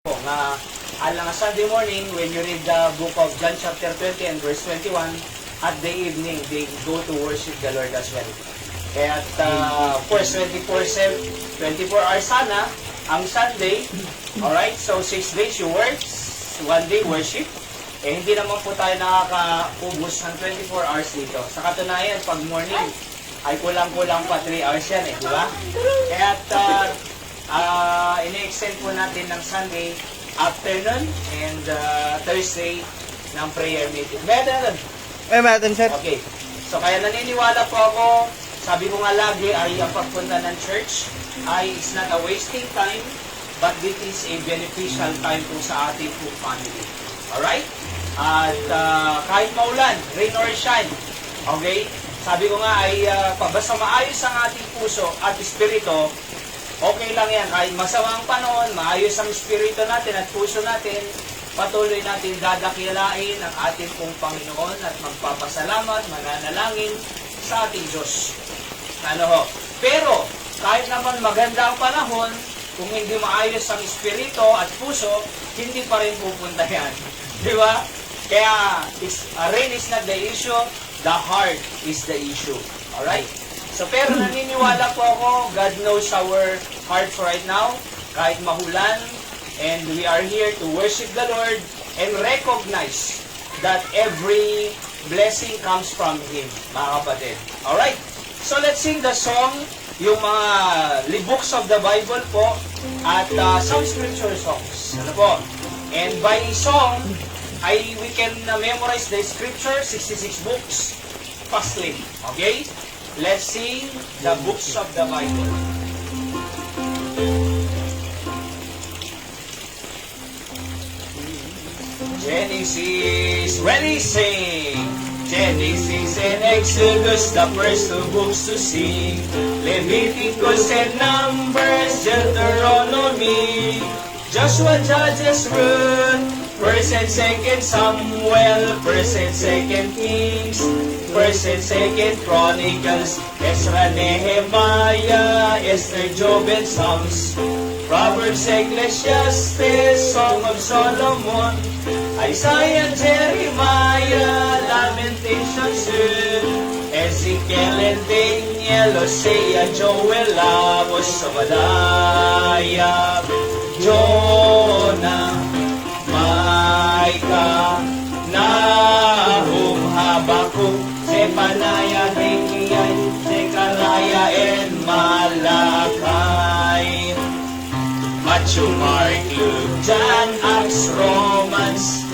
nga alang Sunday morning when you read the book of John chapter 20 and verse 21, at the evening they go to worship the Lord as well. Kaya of course 24 hours sana ang Sunday. Alright, so 6 days you work, 1 day worship. Hindi naman po tayo nakakaubos ng 24 hours dito. Sa katunayan, pag morning ay kulang-kulang pa 3 hours yan di ba? Kaya ini-extend po natin ng Sunday afternoon and Thursday ng prayer meeting. Meron? Meron, sir. Okay. So kaya naniniwala po ako, sabi ko nga lagi ay ang pagpunta ng church ay is not a wasting time, but it is a beneficial time po sa ating po family. Alright? At kahit maulan, rain or shine, okay? Sabi ko nga ay basta maayos ang ating puso at espiritu, okay lang yan. Kahit masamang panahon, maayos ang espiritu natin at puso natin, patuloy natin dadakilain ang ating pong Panginoon at magpapasalamat, mananalangin sa ating Diyos. Pero, kahit naman maganda ang panahon, kung hindi maayos ang espiritu at puso, hindi pa rin pupunta yan. Di ba? Kaya, rain is not the issue, the heart is the issue. Alright? So, pero naniniwala po ako, God knows our hearts right now, kahit mahulan, and we are here to worship the Lord and recognize that every blessing comes from Him, mga kapatid. Alright? So, let's sing the song, yung mga books of the Bible po, at some scripture songs. Ano po? And by song, we can memorize the scripture, 66 books, fastly. Okay? Let's sing the books of the Bible. Genesis, ready, sing. Genesis and Exodus, the first two books to sing. Leviticus and Numbers, Deuteronomy, Joshua, Judges, Ruth, 1st and 2nd Samuel, 1st and 2nd Kings, 1st and 2nd Chronicles, Ezra, Nehemiah, Esther, Job, and Psalms, Proverbs, Ecclesiastes, Song of Solomon, Isaiah, Jeremiah, Lamentations, Ezekiel and Daniel, Hosea, Joel, Amos, Obadiah, Jonah, Micah, Nahum, Habakkuk, Zephaniah, Haggai, Zechariah, and Malachi. Matthew, Mark, Luke, John, Acts, Romans,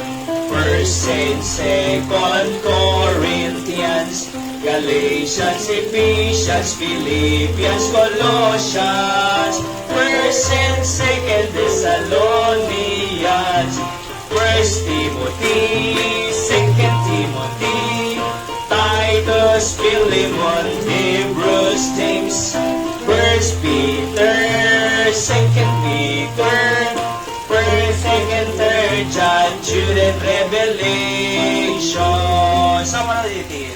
1st and 2nd Corinthians, Galatians, Ephesians, Philippians, Colossians, 1st and 2nd Thessalonians, 1st Timothy, 2nd Timothy, Titus, Philemon, Hebrews, James, 1st Peter, 2nd Peter, 1st, 2nd, 3rd John, Jude, and Revelation. Sama na dito.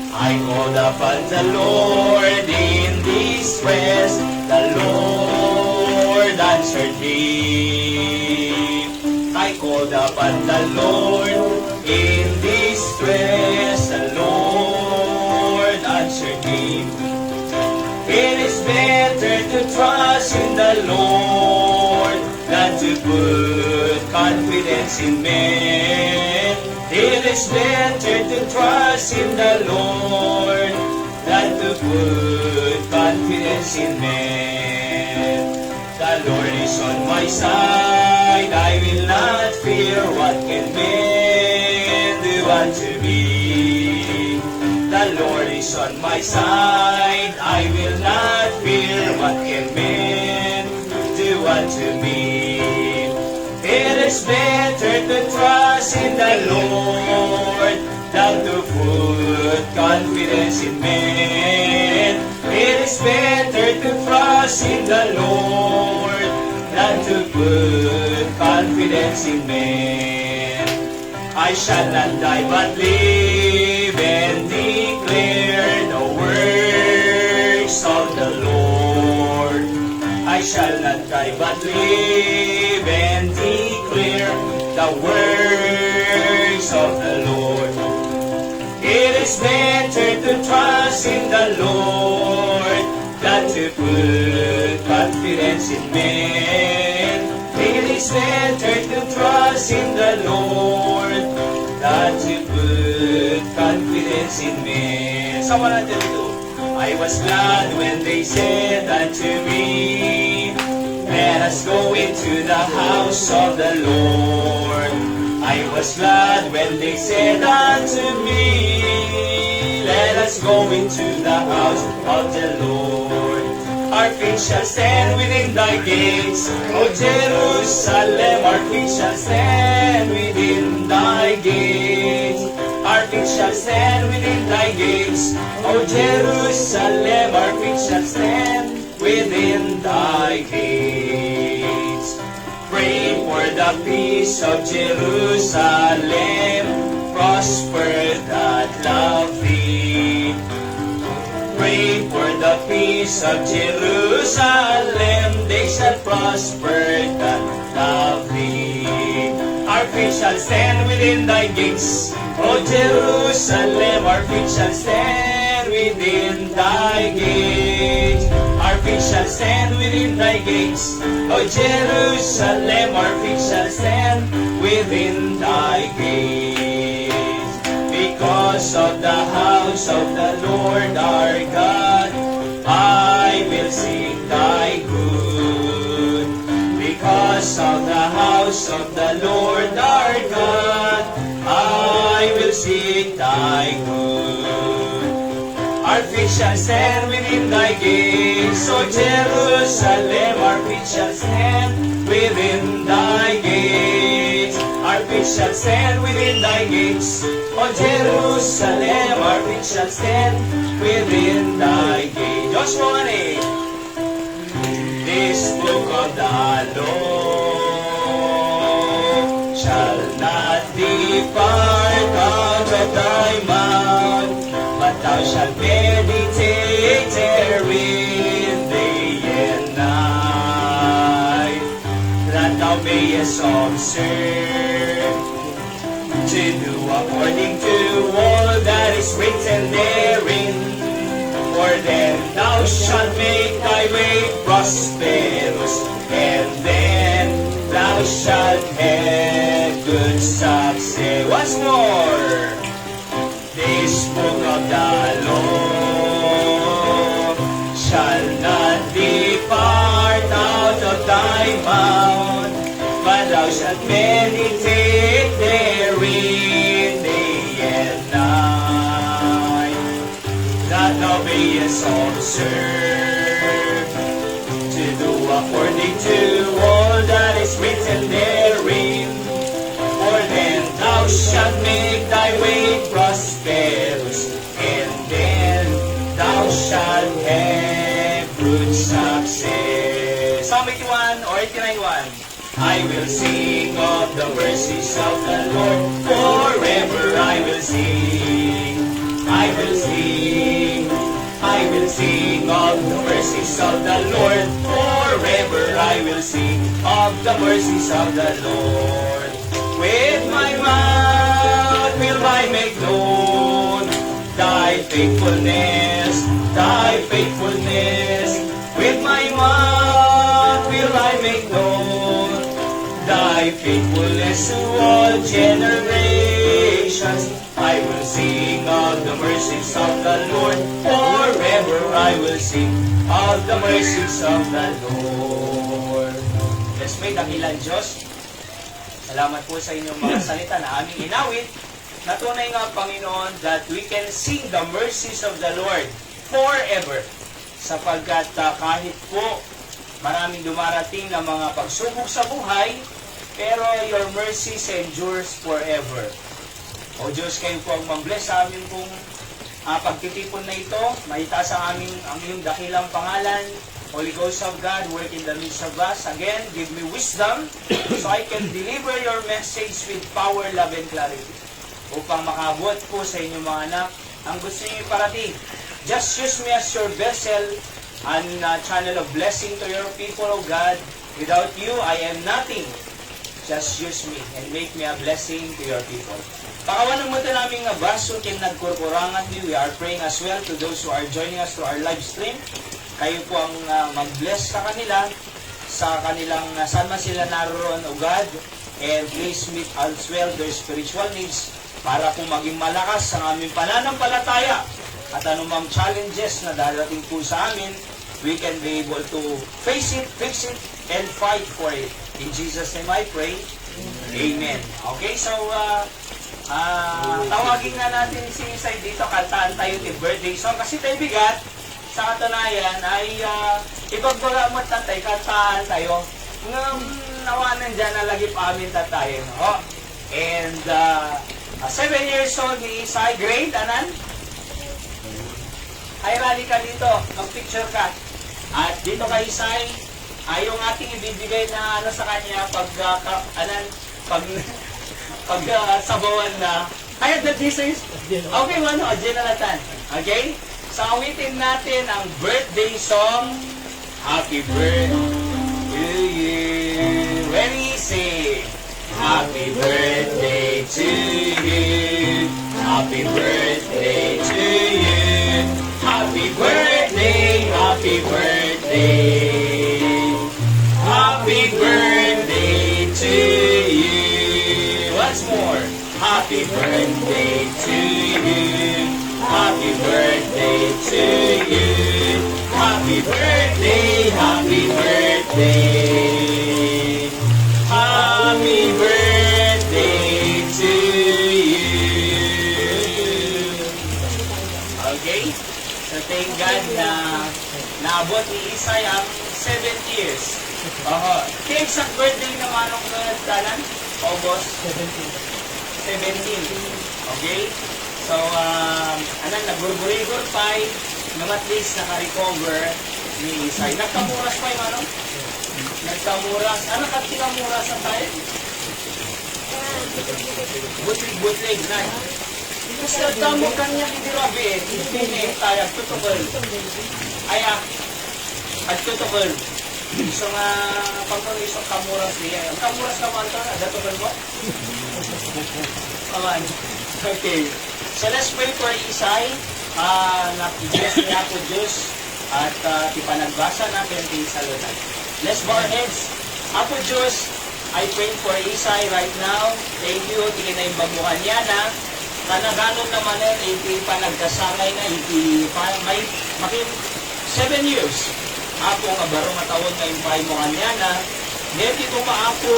I called upon the Lord in distress, the Lord answered me. I called upon the Lord in distress, the Lord answered me. It is better to trust in the Lord than to put confidence in men. It is better to trust in the Lord than to put confidence in men. The Lord is on my side, I will not fear what can men do unto me. The Lord is on my side, I will not fear what can men do unto me. It is better to trust in the Lord than to put confidence in men. It is better to trust in the Lord than to put confidence in men. I shall not die but live and declare the works of the Lord. I shall not die but live and declare the works of the Lord. It is better to trust in the Lord than to put confidence in men. It is better to trust in the Lord than to put confidence in men. Psalm 132. I was glad when they said unto me, let us go into the house of the Lord. I was glad when they said unto me, let us go into the house of the Lord. Our feet shall stand within thy gates, O Jerusalem. Our feet shall stand within thy gates. Our feet shall stand within thy gates, O Jerusalem. Our feet shall stand within thy gates. Pray for the peace of Jerusalem, prosper that love thee. Pray for the peace of Jerusalem, they shall prosper that love thee. Our feet shall stand within thy gates, O Jerusalem. Our feet shall stand within thy gates. Our feet shall stand within thy gates, O Jerusalem. Our feet shall stand within thy gates. Because of the house of the Lord our God, I will sing thy good. Because of the house of the Lord our God, I will sing thy good. Our feet shall stand within thy gates, O Jerusalem. Our feet shall stand within thy gates. Our feet shall stand within thy gates, O Jerusalem. Our feet shall stand within thy gates. Joshua 1:8. This book of the law shall not depart out of thy mouth, but thou shalt meditate therein day and night, that thou mayest observe to do according to all that is written therein. For then thou shalt make thy way prosperous, and then thou shalt have good success. Once more. This book of the law shall not depart out of thy mouth, but thou shalt meditate therein day and night, that thou mayest observe to do according to all that is written therein. For then thou shalt make thy way prosperous, and then thou shalt have good success. Psalm 81 or 89:1. I will sing of the mercies of the Lord, forever I will sing. I will sing. I will sing of the mercies of the Lord, forever I will sing of the mercies of the Lord. With my mouth will I make known thy faithfulness, thy faithfulness. With my mouth will I make known thy faithfulness to all generations. I will sing of the mercies of the Lord, forever I will sing of the mercies of the Lord. Let's may dakilan Diyos. Salamat po sa inyong mga salita na aming inawit. Natunay nga, Panginoon, that we can sing the mercies of the Lord forever. Sapagkat kahit po maraming dumarating na mga pagsubok sa buhay, pero your mercies endures forever. O Diyos, kayo po ang mag-bless sa amin pong pagtitipon na ito. Maitaas ang iyong dakilang pangalan. Holy Ghost of God, work in the midst of us. Again, give me wisdom so I can deliver your message with power, love, and clarity. Upang makabot po sa inyong mga anak ang gusto niyo iparating. Just use me as your vessel and channel of blessing to your people, O God. Without you, I am nothing. just use me and make me a blessing to your people. Pakawanan mo ito namin nga baso kin nagkurkurangan niyo. We are praying as well to those who are joining us through our live stream. Kayo po ang mag-bless sa kanila, sa kanilang saan man sila naroon, O God. And please meet as well their spiritual needs para po maging malakas ang aming pananampalataya. At anumang challenges na darating po sa amin, we can be able to face it, fix it, and fight for it. In Jesus' name I pray. Amen. Okay, so tawagin nga natin si Isay dito, kantaan tayo ng birthday song. Kasi tayo bigat, sa katunayan ay ibagbaga mo tatay, kantaan tayo. Nawanan dyan na lagi pa amin tatay. Oh. And 7 years old ni Isay, grade, anan? Ay, rally ka dito, mag-picture ka. At dito kay Isay, ay yung ating ibibigay na ano sa kanya pag sabawan na. Ay, that this is, okay, ano, Generalatan. Okay? So, awitin natin ang birthday song, Happy Birthday to you. When we sing, Happy Birthday to you. Happy birthday to you. Happy birthday, happy birthday. Happy birthday to you. Once more. Happy birthday to you. Happy birthday to you. Happy birthday, happy birthday. Happy birthday to you. Okay? So thank God na naabot ni Isay ang 7 years. Kaya exact birthday naman ang dalan? August 17. Okay? So, nagburburigor pa nang at least naka-recover ni Isay. Nagkamuras pa yung ano? Nagkamuras. Ano katikamuras ang tayo? Butlig na. Kasi tamo kanya kitirabi eh. Hindi tayo. Tutubal. Ay, tutubal. So nga, pagkakisok kamuras niya. Ang kamuras naman ito, natubal mo? Kaman. Okay. So let's pray for Isay. Diyos niya po Diyos. At ipanagbasa natin din sa lunan. Let's bow our heads. Apo Diyos, I pray for Isay right now. Thank you. Tingin na yung babuhan niya na kanaganon naman ipanagkasangay na may makin 7 years. Apo nga baro matawon na yung paimuhan niya na dito ito maapo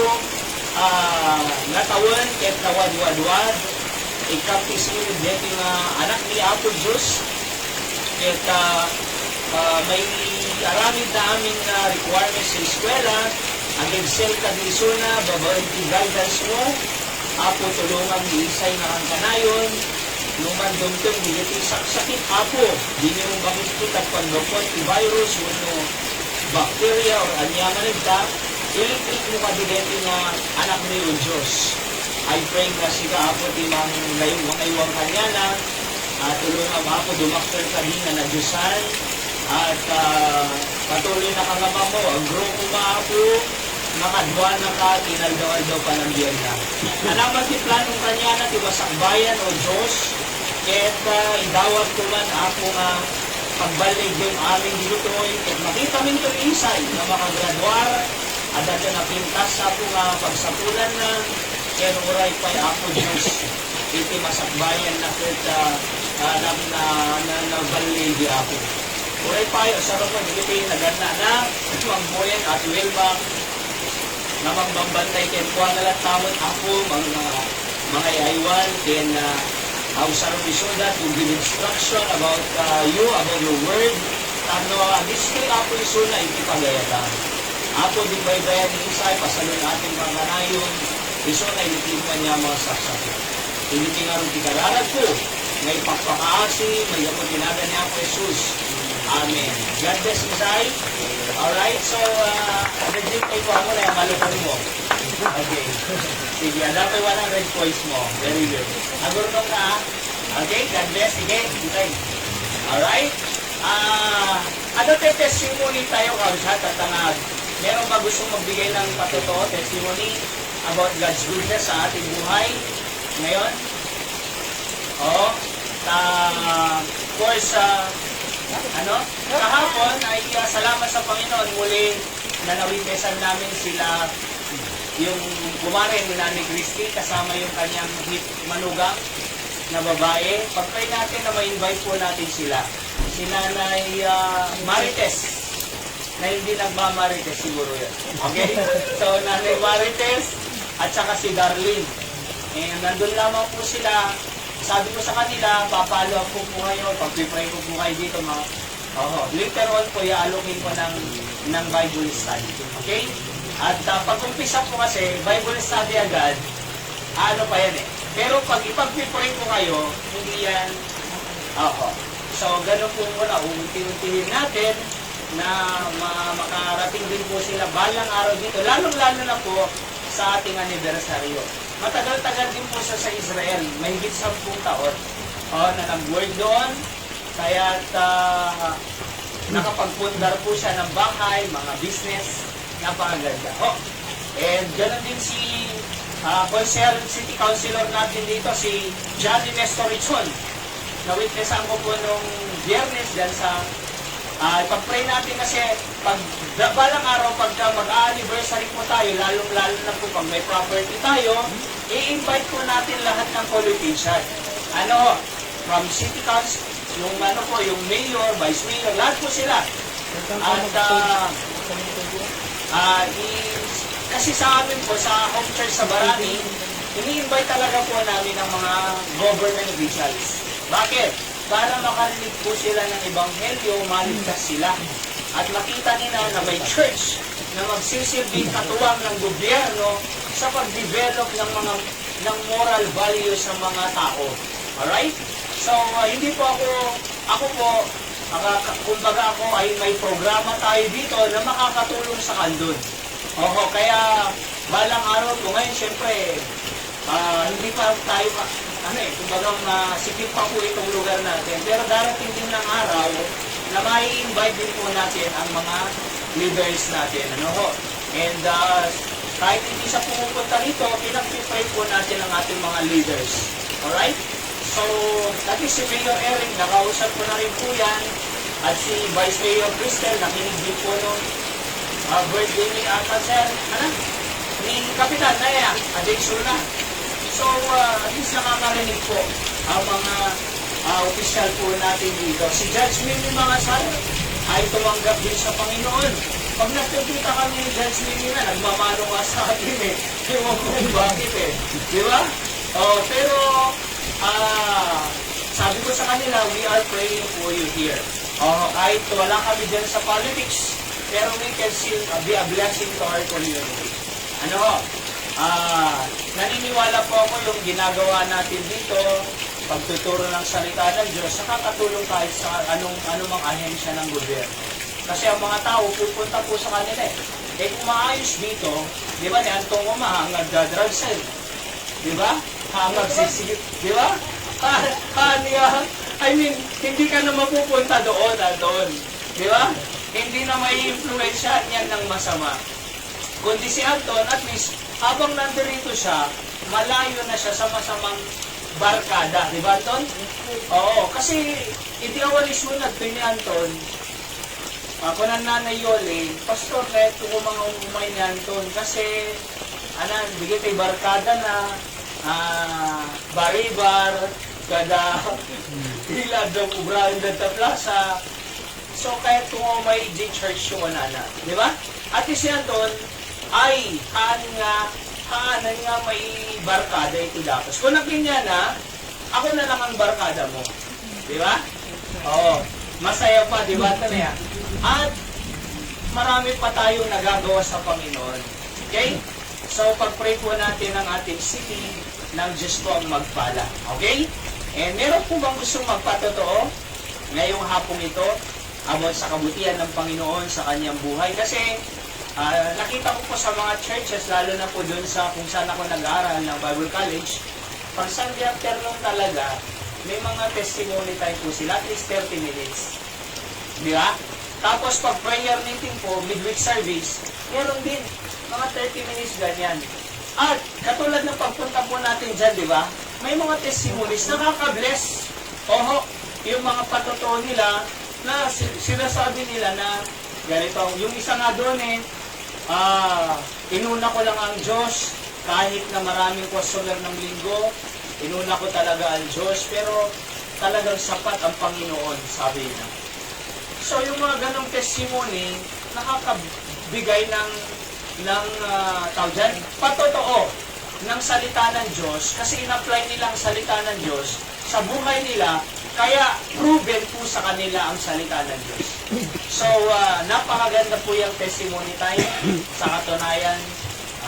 natawon ket nawad-wadwad ikapisin dito nga anak ni Apo Diyos ket may aramid na aming requirements sa eskwela ang excel ka di suna babae ti guidance mo Apo tulungan ni Isay na ang kanayon luman dumtong digiti sakit Apo di niyo bakit kita pandopon ti virus uno bacteria or anyaman nagda iliklik mo kadigeti nga anak ni Diyos I pray na siya Apo di mang layong kanya na tulungan Apo dumakter ka din na Diyosan at patuloy na kangama mo ang grupo mo Apo nakadwa na ka, tinaldawal daw pa ng Diyan na. Alaman ti planong kanya na tiwasakbayan o Diyos, at idawat ko man ako nga pagbalik yung aming dilutoy, at makita min ito Isay na makagraduar, at dati napintas ako nga pagsapulan na, kaya uray pa'y ako Diyos, iti masakbayan na kita nabalik di ako. Uray pa'y, sarap mo, iti naganda na, magbuyan at wilbang, namang bambantay ken kuha na lang tamon ako mga iaywan ken ausaro bisoda to give instruction about you, about your word display ako isuna iti pagayatan ako di baybayan ni Isay pasalun ating panganayon isuna itipan niya mga saksakit hindi nga rin tikararag ko may pagpakaasi may ako tinaga niya ako Jesus. Amen. God bless Isay. Alright, so, nag-drink kayo po mo na yung malupon mo. Okay. Sige, dapat 100 points mo. Very good. Agurunong ka, ha? Okay, God bless. Sige, Isay. Alright. Ano tayo testimony tayo, kausat, at meron ba gustong magbigay ng patotoo, testimony? about God's goodness sa ating buhay ngayon. Of course, kahapon ay salamat sa Panginoon, muli nanawigasan namin sila, yung kumare ni Nanay Christy kasama yung kanyang manugang na babae. Pag-pray natin na ma-invite po natin sila. Si Nanay Marites, na hindi nagmamarites siguro yan. Okay? So, Nanay Marites at saka si Darlene. Nandun lamang po sila. Sabi ko sa kanila, papalo ako po kayo, pag-pray ko po kayo dito. Later on po, i-allocate ko ng Bible study. Okay? At pag-umpisa po kasi, Bible study agad, ano pa yan eh. Pero pag ipag-pray ko kayo, hindi yan, So, ganun po muna, unti-untihin natin na makarating din po sila balang araw dito, lalong-lalo na po sa ating anibersaryo. Matagal-tagal din po siya sa Israel, mahigit 10 taon na nag-work doon, kaya nakapagpundar po siya ng bahay, mga business, napakaganda. And ganoon din si City Councilor natin dito, si Johnny Nestorichon. Na-witnessan ko po nung Biyernes dyan sa pag-pray natin kasi pag balang araw, pagka mag-anniversary po tayo, lalong-lalo na po pag may property tayo, i-invite po natin lahat ng politician. From City Council, yung yung mayor, vice mayor, lahat po sila. At kasi sa amin po, sa home church sa Barani, ini-invite talaga po namin ang mga government officials. Bakit? Para makarinig po sila ng ebanghelyo, maligtas sila. At makita nila na may church na magsisilbing katuwang ng gobyerno sa pag-develop ng moral values ng mga tao. Alright? So, hindi po ako po, kumbaga ako ay may programa tayo dito na makakatulong sa kandun. Kaya balang araw po ngayon, syempre, hindi pa tayo, kumbaga sikip pa po itong lugar natin. Pero darating din ng araw na mai-invite din po natin ang mga leaders natin. And kahit hindi siya pumupunta rito, pinag-pray po natin ang ating mga leaders. Alright? So, dati si Mayor Eric, nakausap ko na rin po yan. At si Vice Mayor Cristel, nakinig din po nung birthday ni ni Kapitan Naya, Adexul na. So, at least nakakarinig po ang mga opisyal po natin dito. Si Judge Mimi Mangasal ay tumanggap din sa Panginoon. Pag nagkikita kami ni Judge Mimi na, nagmamano nga sa atin eh. Ewan ko kung bakit eh. Di ba? Pero, sabi ko sa kanila, we are praying for you here. Kahit wala kami dyan sa politics, pero we can still be a blessing to our community. Naniniwala po ako yung ginagawa natin dito, pagtuturo ng salita ng Diyos, nakakatulong kahit sa anumang ahensya ng gobyerno. Kasi ang mga tao pupunta po sa kanila eh. Kung maayos dito, di ba, ni Antong umahangag drug sale. Di ba? Hangag sisigit. Di ba? I mean, hindi ka na mapupunta doon. Di ba? Hindi na may influensya niyan ng masama. Kundi si Anton, at least, habang nandito siya, malayo na siya sa masamang barkada. Di ba, Anton? Oo, kasi hindi awalis mo na ni Anton. Ako na Nanay Yoli, Pastor, neto ko mga umay ni Anton. Kasi, bigay tayo barkada na, baribar, kada hilad ng ubrahan ng plaza. So, kahit kung may J-Church yung anana. Di ba? At si Anton, ay, haan nga may barkada ito dapat. Kung nakinya na, ako na lang ang barkada mo. Di ba? Oo. Masaya pa, di ba? At marami pa tayong nagagawa sa Panginoon. Okay? So, pag-pray po natin ang ating city ng Diyos po ang magpala. Okay? And meron po bang gustong magpatotoo ngayong hapong ito about sa kabutihan ng Panginoon sa kanyang buhay? Kasi nakita ko po sa mga churches, lalo na po doon sa kung saan ako nag-aaral ng Bible College, pag Sunday afternoon talaga, may mga testimony time po sila, at least 30 minutes. Di ba? Tapos pag prayer meeting po, midweek service, meron din mga 30 minutes ganyan. At katulad ng pagpunta po natin dyan, di ba? May mga testimonies, nakaka-bless. Oho, yung mga patotoo nila na sinasabi nila na ganito. Yung isa nga doon inuna ko lang ang Diyos kahit na maraming customer ng linggo. Inuna ko talaga ang Diyos, pero talagang sapat ang Panginoon, sabi niya. So yung mga ganong testimony, nakakabigay ng tawag dyan, patotoo ng salita ng Diyos, kasi in-apply nila ang salita ng Diyos sa buhay nila, kaya proven po sa kanila ang salita ng Diyos. So, napakaganda po yung testimony time. Sa katunayan,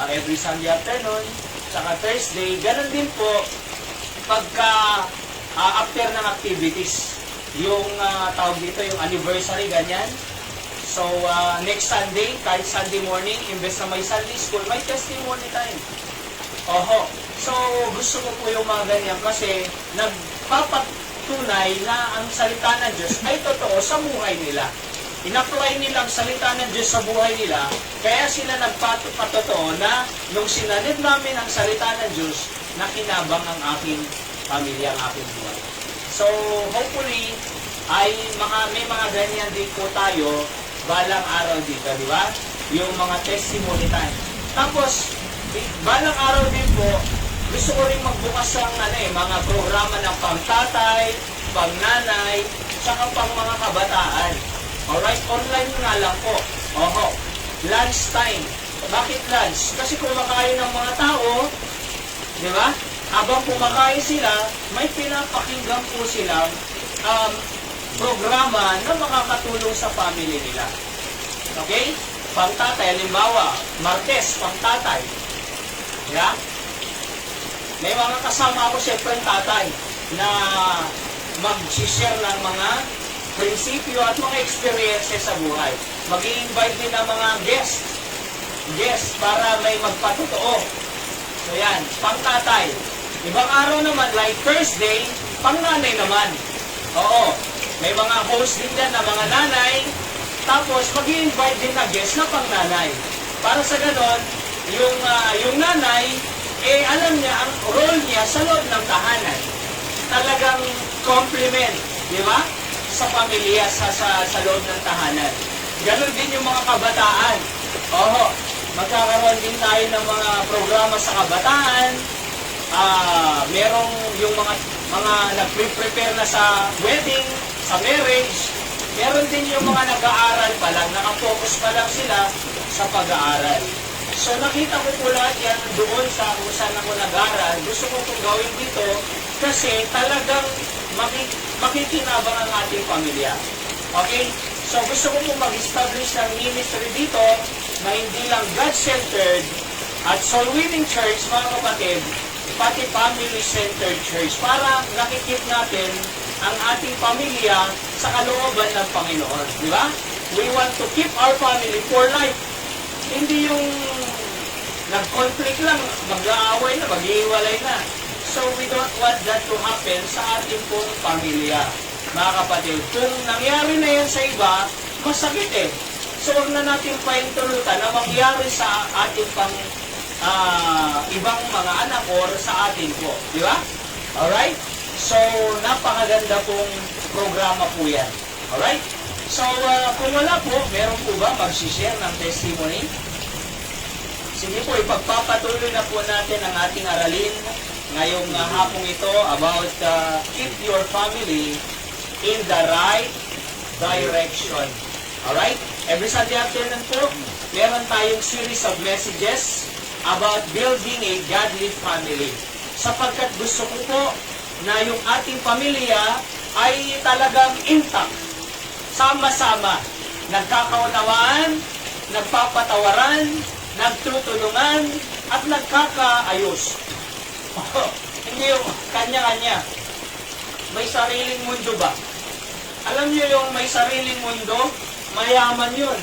every Sunday afternoon, saka Thursday, ganun din po, pagka after ng activities, yung tawag dito, yung anniversary, ganyan. So, next Sunday, kahit Sunday morning, imbes na may Sunday school, may testimony time. Oho. So, gusto ko po yung mga ganyan kasi nagpapatunay na ang salita ng Diyos ay totoo sa buhay nila. In-apply nila ang salita ng Diyos sa buhay nila, kaya sila nagpatotoo na nung sinanib namin ang salita ng Diyos, nakinabang ang aking pamilya, ang aking buhay. So, hopefully, ay may mga ganyan din po tayo balang araw dito, di ba? Yung mga testimony time. Tapos, balang araw din po, gusto ko rin magbukas ng mga programa ng pangtatay, pangnanay, saka pang mga kabataan. Alright, online nga lang po. Oho, lunch time. Bakit lunch? Kasi kumakain ng mga tao, di ba? Habang kumakain sila, may pinapakinggan po silang programa na makakatulong sa family nila. Okay? Pangtatay, halimbawa, Martes, pangtatay. Yeah? May mga kasama ako, siyempre, tatay, na mag-share ng mga prinsipyo at mga experiences sa buhay. Mag-i-invite din ng mga guest para may magpatotoo. So yan, pangtatay. Ibang araw naman, like Thursday, pangnanay naman. Oo, may mga host din dyan na mga nanay, tapos mag-i-invite din na guest na pangnanay. Para sa ganon, yung nanay, alam niya ang role niya sa loob ng tahanan. Talagang compliment, di ba? Sa pamilya, sa loob ng tahanan. Ganon din yung mga kabataan. Oo, magkakaroon din tayo ng mga programa sa kabataan. Merong yung mga nagpre-prepare na sa wedding, sa marriage. Meron din yung mga nag-aaral pa lang, nakafocus pa lang sila sa pag-aaral. So nakita ko po lahat yan doon sa kung saan ako nag-aaral. Gusto ko itong gawin dito kasi talagang makikinabang ang ating pamilya. Okay? So gusto ko po mag-establish ng ministry dito na hindi lang God-centered at soul-winning church, mga kapatid, pati family-centered church para nakikip natin ang ating pamilya sa kalooban ng Panginoon. Di ba? We want to keep our family for life. Hindi yung nag-conflict lang, mag-aaway na, mag-iiwalay na. So we don't want that to happen sa ating pong pamilya. Mga kapatid, kung nangyari na yan sa iba, masakit eh. So huwag na natin paintulutan na mangyari sa ating pang ibang mga anak or sa atin po. Di ba? Alright? So, napakaganda pong programa po yan. Alright? So, kung wala po, meron po ba mag-share ng testimony? Sige po, ipagpapatuloy na po natin ang ating aralin ngayong hapong ito about keep your family in the right direction. Alright? Every Sunday afternoon po, meron tayong series of messages about building a godly family. Sapagkat gusto ko po na yung ating pamilya ay talagang intact. Sama-sama. Nagkakaunawaan, nagpapatawaran, nagtutulungan, at nagkakaayos. Hindi yung kanya-kanya. May sariling mundo ba? Alam niyo yung may sariling mundo, mayaman yun.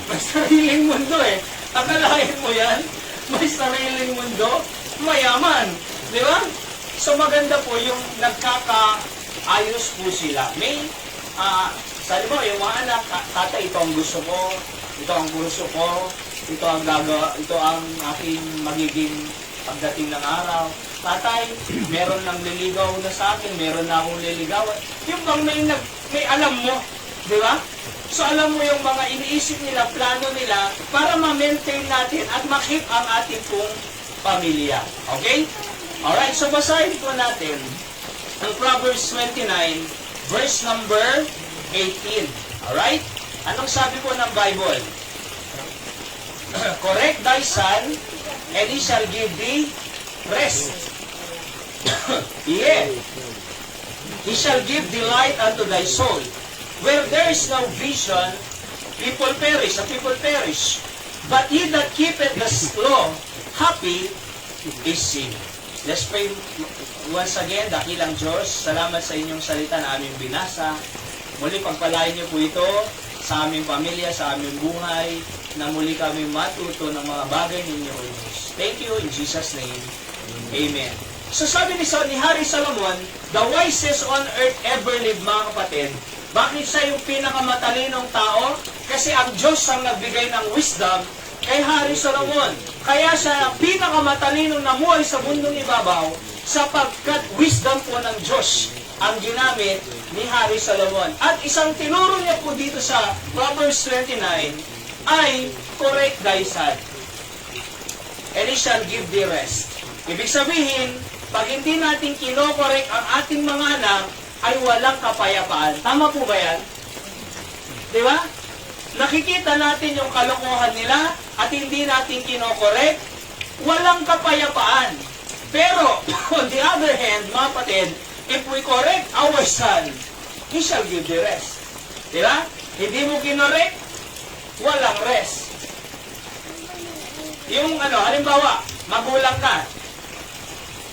May sariling mundo eh. Akalain mo yan, may sariling mundo, mayaman. Di ba? So maganda po yung nagkakaayos po sila. May, sabi mo, yung mga anak, tata, ito ang gusto ko, ito ang gusto ko, ito ang aking magiging pagdating ng araw. Tatay, meron nang liligaw na sa akin, meron na akong liligawan. Yung bang may alam mo, di ba? So alam mo yung mga iniisip nila, plano nila, para ma-maintain natin at ma-keep ang ating pong pamilya. Okay? Alright, so basahin po natin ang Proverbs 29, verse number 18. Alright? Anong sabi po ng Bible? Correct thy son, and he shall give thee rest. Yeah. He shall give delight unto thy soul. Where there is no vision, people perish, and people perish. But he that keepeth the law, happy is he. Let's pray once again. Dakilang Diyos, salamat sa inyong salita na aming binasa. Muli pagpalain niyo po ito sa aming pamilya, sa aming buhay, na muli kami matuto ng mga bagay ninyo, Diyos. Thank you in Jesus' name. Amen. So sabi ni Hari Solomon, the wisest on earth ever lived, mga kapatid. Bakit siya yung pinakamatalinong tao? Kasi ang Diyos ang nagbigay ng wisdom kay Hari Solomon. Kaya siya ang pinakamatalinong namuhay sa mundong ibabaw sapagkat wisdom po ng Diyos ang ginamit ni Hari Solomon. At isang tinuro niya po dito sa Proverbs 29 ay correct thy son, and he shall give thee rest. Ibig sabihin, pag hindi natin kinokorek ang ating mga anak, ay walang kapayapaan. Tama po ba yan? Di ba? Nakikita natin yung kalokohan nila at hindi natin kinokorek, walang kapayapaan. Pero, on the other hand, mga kapatid, if we correct our son, he shall give the rest. Di ba? Hindi mo kinorek, walang rest. Yung halimbawa, magulang ka.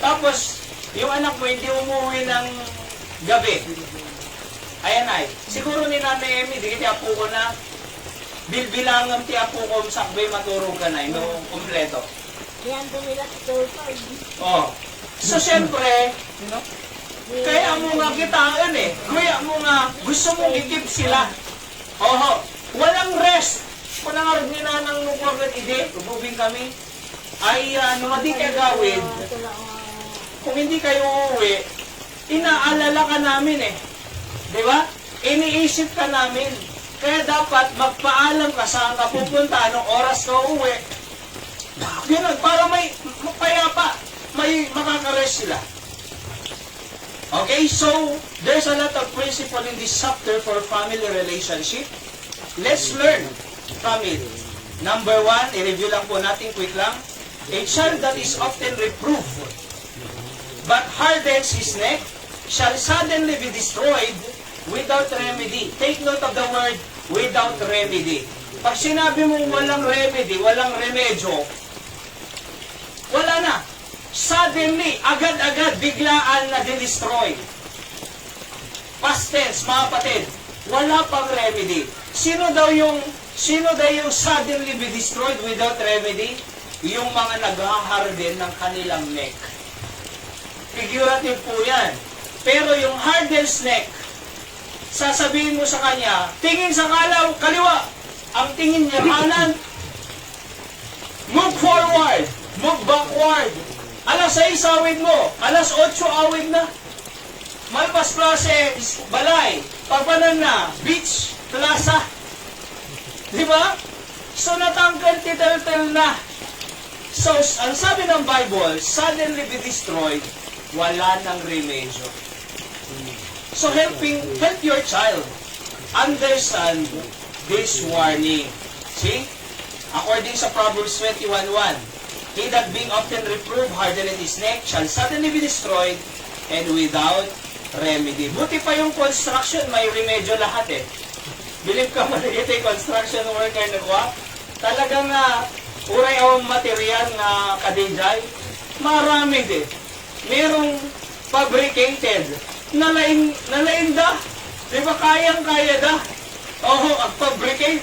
Tapos, yung anak mo hindi umuwi ng gabi. Ayan ay, siguro ni Nanay Emmy, di kita apo ko na, bilbilangan ti apo ko sakbay maturog ka na, no, kompleto. Yan nila sa tulpag. Oh. So, siyempre, kaya mo nga kitaan eh. Kaya mo nga, gusto mong ikip sila. Oho, walang rest. Kung nangarap ni Nanang nukwagat ide, ububing kami, ay di ka gawin, kung hindi kayo uuwi, inaalala ka namin eh. Di ba? Iniisip ka namin. Kaya dapat magpaalam ka saan ka pupunta, anong oras ka uuwi. Ganun, para may payapa, may makakarest sila. Okay, so there's a lot of principle in this chapter for family relationship. Let's learn from it. Number 1, i-review lang po natin quick lang. A child that is often reproved but hardens his neck shall suddenly be destroyed without remedy. Take note of the word without remedy. Pag sinabi mong walang remedy, walang remedyo, wala na. Suddenly, agad-agad, biglaan na destroy. Past tense, mga kapatid, wala pang remedy. Sino daw yung suddenly be destroyed without remedy? Yung mga nag-harden ng kanilang neck. Figurative po yan. Pero yung hardened neck, sasabihin mo sa kanya, tingin sa kaliwa. Ang tingin niya kanan, move forward, move backward. Alas 6 awid mo, alas 8 awid na. Malpas klase, balay, pagpanan na, beach, plaza. Di ba? So natanggal titel-tel na. So, ang sabi ng Bible, suddenly be destroyed, wala nang remedyo. So help your child understand this warning. See? According sa Proverbs 21:1, he that being often reproved hardeneth his neck shall suddenly be destroyed and without remedy. Buti pa yung construction, may remedyo lahat eh. Believe ka makikita yung construction worker na kuha. Talagang uray ang material na kadijay. Marami din. Merong fabricated. Nalain da. Di ba kayang-kaya da? Oo, ang fabricate.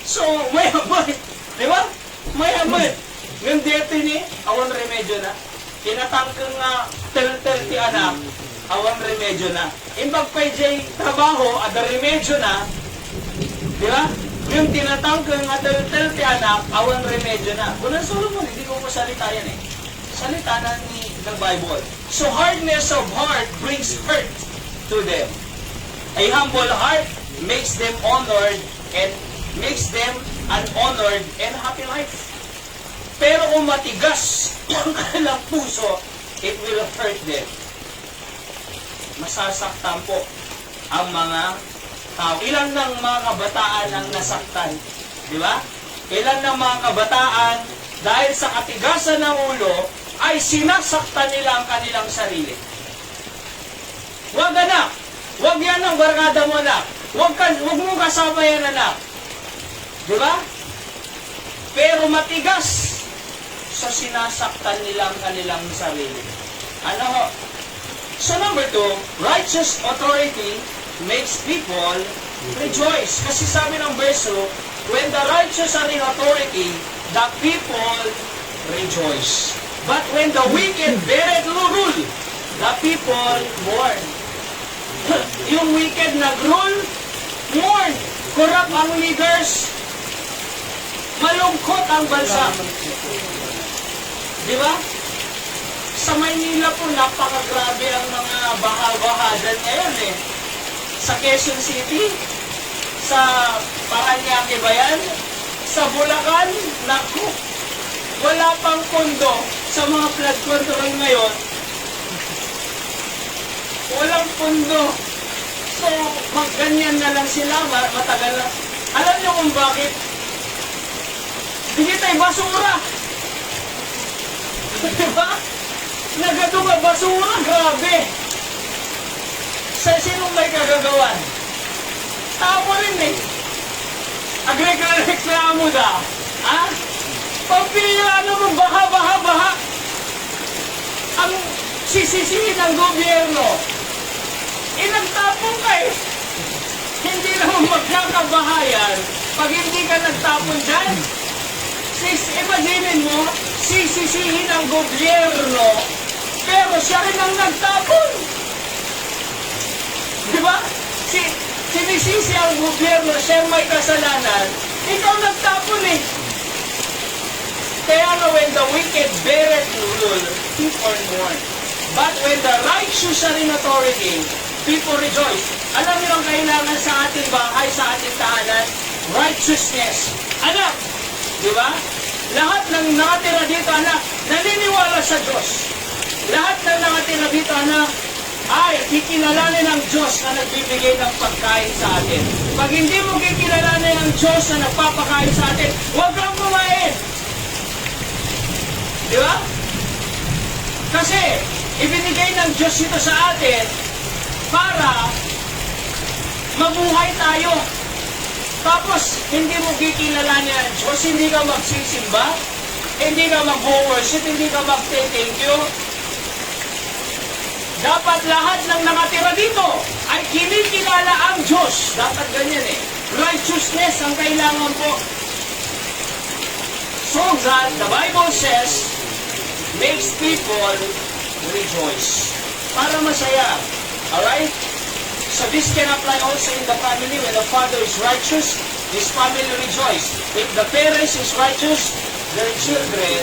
So, may amay. Di ba? May amay. Ngayon dito ni, awan remedyo na. Kinatangkang tel-tel ti anak, awan remedyo na. Imbag pa jay trabaho, ada remedyo na. Di ba? Yung tinatangkang atal-tal ti anak, awan remedyo na. Unang Solomon, hindi ko masalita yan eh. Salita na ni the Bible. So hardness of heart brings hurt to them. A humble heart makes them honored and makes them an honored and happy life. Pero kung matigas ang kanilang puso, it will hurt them. Masasaktan po ang mga tao. Ilan ng mga kabataan ang nasaktan? Di ba? Ilan ng mga kabataan dahil sa katigasan ng ulo ay sinasaktan nila ang kanilang sarili. Huwag anak! Huwag yan ang barkada mo anak! Huwag mo kasama yan anak! Di ba? Pero matigas sa sinasaktan nila ang kanilang sarili. Ano ho? So number 2, righteous authority makes people rejoice. Kasi sabi ng verso, when the righteous are in authority, the people rejoice. But when the wicked beareth rule, the people mourn. Yung wicked nag-rule, mourn. Corrupt ang leaders, malungkot ang bansa. Di ba? Sa Maynila po, napakagrabe ang mga baha-bahadan ngayon eh. Sa Quezon City, sa Paranaque ba yan? Sa Bulacan, naku, wala pang pondo sa mga flood control ngayon. Walang pondo. So, magganyan na lang sila, matagal na. Alam niyo kung bakit? Hindi tayo basura. Diba? Nagado nga basura, grabe. Sa sinong may kagagawan? Tao rin eh. Agrega-reklamo da. Ha? Pagpila naman baha. Ang sisisihin ng gobyerno. Nagtapon ka eh. Hindi naman magkakabahayan pag hindi ka nagtapon dyan. Imaginin mo, sisisihin ang gobyerno, pero siya rin ang nagtapon. Diba? Sinisisi ang gobyerno, siya may kasalanan, ikaw nagtapon eh. Kaya nga when the wicked beareth rule, people mourn. But when the righteous are in authority, people rejoice. Alam niyo ang kailangan sa ating bahay, sa ating tahanan? Righteousness. Anak, di ba? Lahat ng nakatira dito, anak, naniniwala sa Diyos. Lahat ng nakatira dito, anak, ay kikilalanin ng Diyos na nagbibigay ng pagkain sa atin. Pag hindi mo kikilalanin ng Diyos na nagpapakain sa atin, huwag kang kumain. Di ba? Kasi, ibinigay ng Diyos ito sa atin para mabuhay tayo. Tapos, hindi mo kikilalanin ang Diyos, hindi ka magsisimba, hindi ka mag-worship, hindi ka mag-thank you. Dapat lahat ng nakatira dito ay kinikilala ang Diyos. Dapat ganyan eh. Righteousness ang kailangan po. So that the Bible says, makes people rejoice. Para masaya. Alright? So this can apply also in the family. When the father is righteous, his family rejoice. If the parents is righteous, their children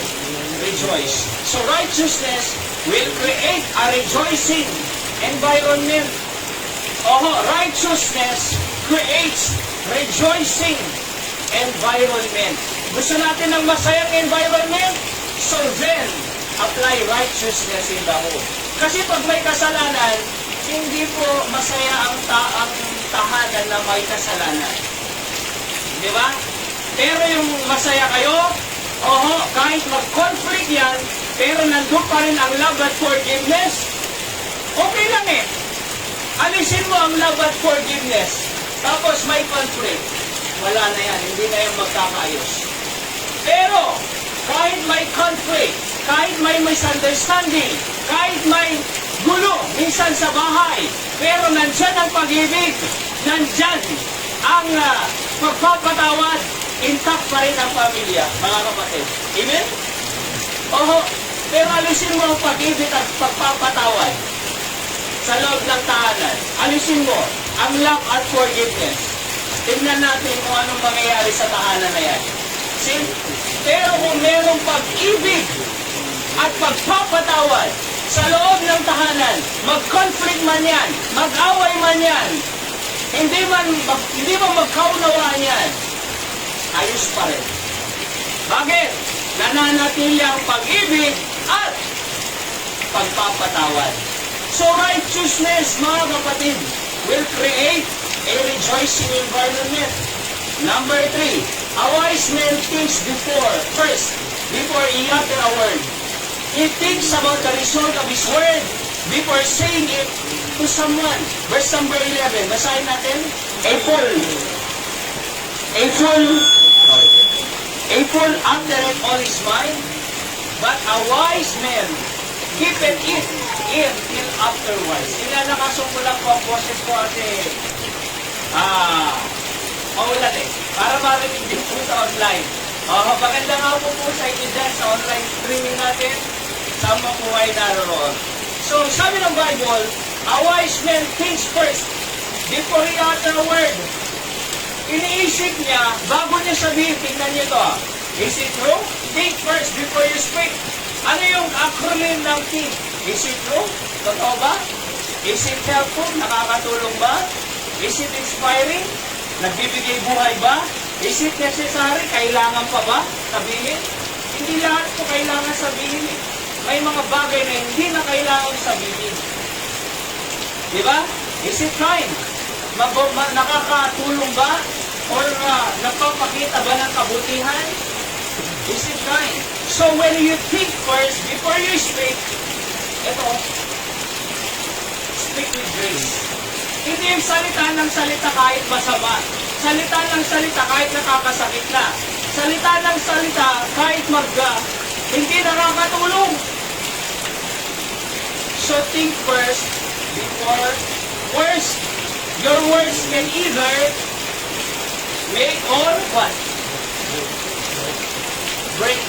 rejoice. So righteousness will create a rejoicing environment. Righteousness creates rejoicing environment. Gusto natin ng masayang environment? So then, apply righteousness in the home. Kasi pag may kasalanan, hindi po masaya ang tahanan na may kasalanan. Di ba? Pero yung masaya kayo, kahit mag-conflict yan, pero nandun pa rin ang love at forgiveness, okay lang eh. Alisin mo ang love at forgiveness. Tapos may conflict. Wala na yan. Hindi na yan magkakaayos. Pero, kahit may conflict, kahit may misunderstanding, kahit may gulo, minsan sa bahay, pero nandyan ang pag-ibig, nandyan ang pagpapatawad, intact pa rin ang pamilya, mga kapatid. Amen? Pero alisin mo ang pag-ibig at pagpapatawad sa loob ng tahanan. Alisin mo ang love at forgiveness. tingnan natin kung anong mangyayari sa tahanan na yan. See? Pero kung merong pag-ibig at pagpapatawad sa loob ng tahanan, mag-conflict man yan, mag-away man yan, hindi man magkaunawaan yan, ayos pa rin. Bakit? Nananatili ang pag-ibig at pagpapatawad. So righteousness, mga kapatid, will create a rejoicing environment. Number 3, a wise man thinks before he utter a word. He thinks about the result of his word before saying it to someone. Verse number 11, basahin natin. A fool uttereth all his mind, but a wise man keepeth it in till afterwards. Ilalakason ko lang po ang boses ko kasi maulan para marinig din po sa online. Maganda nga po sa inyo dyan sa online streaming natin sa mga po ay naroon. So, sabi ng Bible, a wise man thinks first before he utter a word. Iniisip niya, bago niya sabihin, tingnan niyo to. Is it true? Think first before you speak. Ano yung acronym ng think? Is it true? Totoo ba? Is it helpful? Nakakatulong ba? Is it inspiring? Nagbibigay buhay ba? Is it necessary? Kailangan pa ba sabihin? Hindi lahat po kailangan sabihin. May mga bagay na hindi na kailangan sabihin. Di ba? Is it kind? Nakakatulong ba? Or nagpapakita ba ng kabutihan? Is it kind? So when you think first, before you speak, ito, speak with grace. Hindi yung salita ng salita kahit masama. Salita ng salita kahit nakakasakit na. Salita ng salita kahit hindi nakakatulong. So think first before words. Your words can either make or what? Break.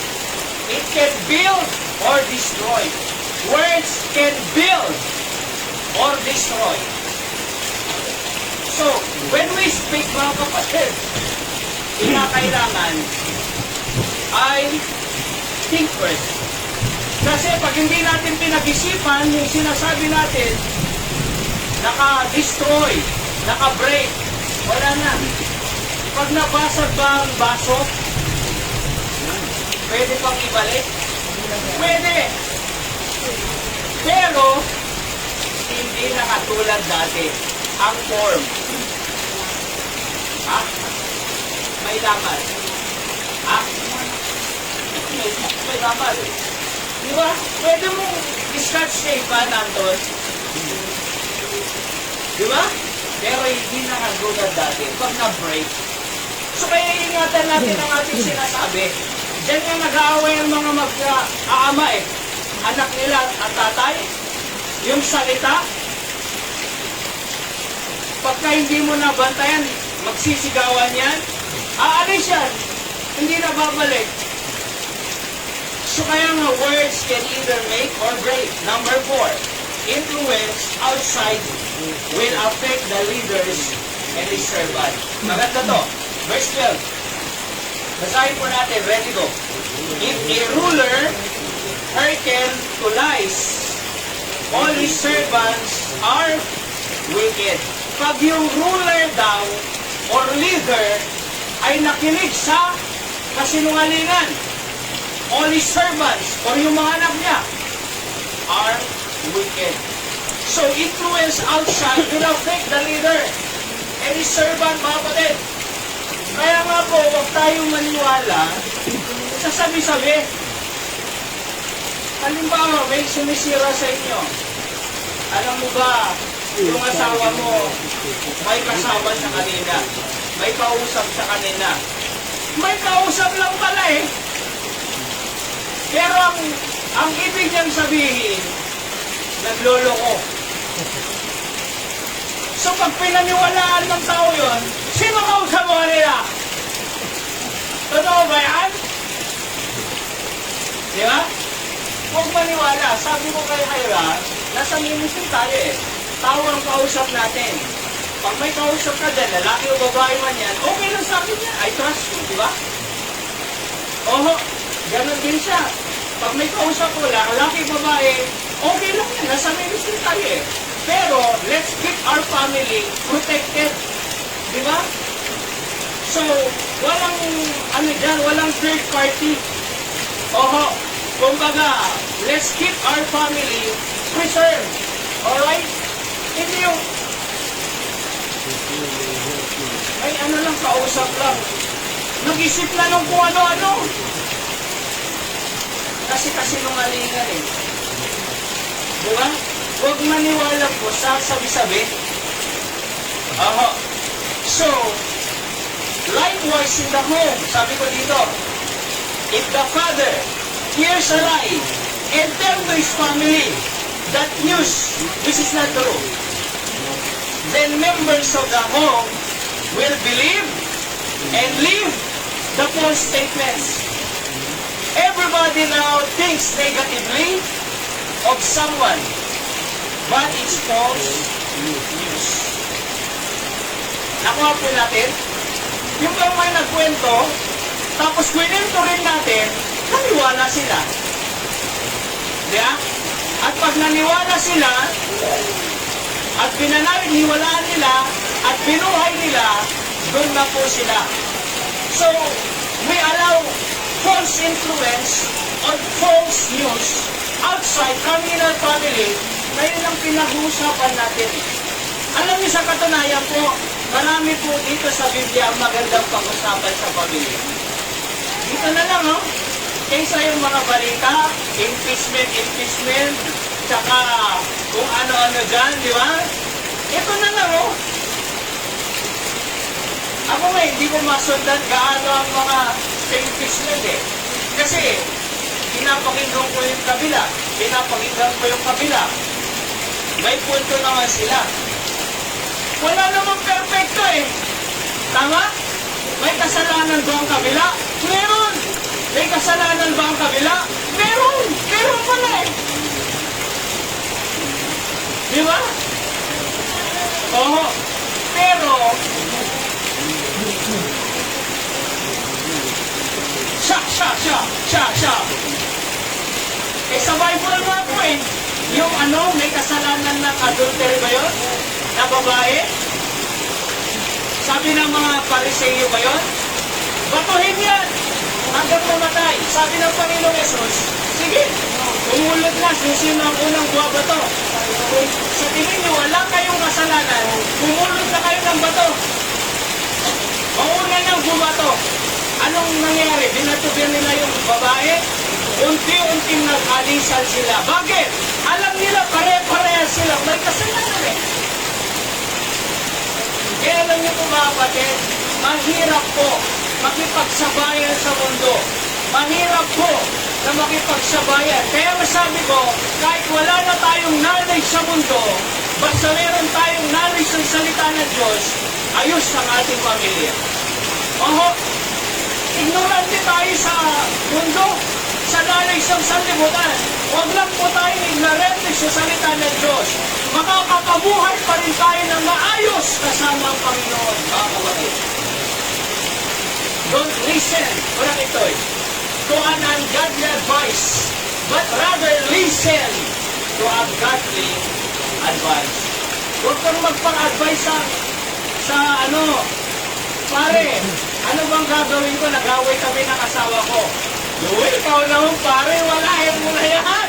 It can build or destroy. Words can build or destroy. So, when we speak, mga kapatid, kinakailangan ay think first. Kasi pag hindi natin pinag-isipan yung sinasabi natin, naka-destroy, naka-break, wala na. Pag nabasag ba ang baso, pwede pang ibalik? Pwede. Pero, hindi na katulad dati. Ang form. May laman. May laman. Di ba? Pwede mong scratch tape ba nandun? Di ba? Pero hindi na katulad dati. Pag na-break. So kaya ingatan natin ang ating sinasabi. Diyan nga nag-aaway ang mga mag-aama anak nila at tatay. Yung salita. Pagka hindi mo nabantayan, magsisigawan yan. Aalis yan. Hindi na babalik. So kaya nga words can either make or break. Number 4, influence outside will affect the leaders and his servant. Maganda to. Verse 12. Basahin po natin. Ready go. If a ruler hearken to lies, all his servants are wicked. Pag yung ruler daw or leader ay nakinig sa kasinungalingan, all his servants or yung mga anak niya are wicked. So influence outside will affect the leader and his servant, mga kapatid. Kaya nga po, huwag tayong maniwala sa sabi-sabi. Halimbawa, may sumisira sa inyo. Alam mo ba, yung asawa mo, may kasama sa kanina. May kausap sa kanina. May kausap lang pala Pero ang ibig niyang sabihin, nagloloko. So pag pinaniwalaan ng tao yun, sino kausap mo kanina? Totoo ba yan? Di ba? Huwag maniwala. Sabi ko kay Hyra, nasa ministry tayo Tao ang kausap natin. Pag may kausap ka dyan, lalaki o babae man yan, okay lang sa akin yan. I trust you, di ba? Oo, ganun din siya. Pag may kausap ko lang, lalaki o babae, okay lang yan. Nasa ministry tayo eh. Pero, let's keep our family protected. Di ba? So, walang, ano dyan, walang third party. Oo, kumbaga, let's keep our family preserved. Alright? Hindi yung, ay ano lang, kausap lang. Nag-isip na nung kung ano-ano. Kasi nungalingan eh. Diba? Huwag maniwala po sa sabi-sabi. Aha. So, likewise in the home, sabi ko dito, if the father hears a lie and tell to his family that news, which is not true, then members of the home will believe and leave the false statements. Everybody now thinks negatively of someone, but it's false news. Nakuha po natin, yung bang may nagkwento, tapos kwento rin natin, naniwala sila. Diba? At pag naniwala sila, at pinaniniwalaan nila, at binuhay nila, doon na po sila. So, we allow false influence or false news outside coming in our family, na yun ang pinag-uusapan natin. Alam niyo sa katunayan po, marami po dito sa Biblia ang magandang pag-usapan sa pamilya. Dito na lang, no? Kaysa yung mga balita, impeachment, tsaka kung ano-ano dyan, di ba? Ito na lang, oh. Ako nga, hindi ko masundan gaano ang mga impeachment eh. Kasi, pinapakinggan ko yung kabila, pinapakinggan ko yung kabila. May punto naman sila. Wala namang perfecto eh. Tama? May kasalanan ba ang kabila? Meron! May kasalanan ba ang kabila? Meron! Meron pala eh. Di ba? Oo. Pero, siya. Eh sa Bible nga po eh, yung ano, may kasalanan ng adultery ba yun? Na babae? Sabi ng mga Pariseo ba yun? Batuhin yan! Hanggang mamatay. Sabi ng Panginoong Yesus, sige, umulot na, sino ang unang buwabato. Kung sa tingin nyo, wala kayong kasalanan, umulot na kayo ng bato. Mauna nang bumato. Anong nangyari? Binatubian nila yung babae? Unti-unting nag-alisan sila. Bakit? Alam nila, pare-pareha sila. May kasalanan eh. Kaya alam niyo po mga kapatid, mahirap po makipagsabayan sa mundo. Mahirap po na makipagsabayan. Kaya masabi ko, kahit wala na tayong knowledge sa mundo, basta meron tayong knowledge ng salita ng Diyos, ayos ang ating pamilya. Oho, ignorante tayo sa mundo, sa knowledge ng sanlibutan. Huwag lang po tayo ignorante sa salita ng Diyos. Makakapabuhay pa rin tayo ng maayos kasama ang Panginoon, mga kapatid. Don't listen, walang ito'y, to an ungodly advice, but rather listen to a godly advice. Huwag kang magpang-advise sa pare, ano bang gagawin ko? Nag-away kami ng asawa ko. Uy, ikaw naman pare, walahin mo na yan.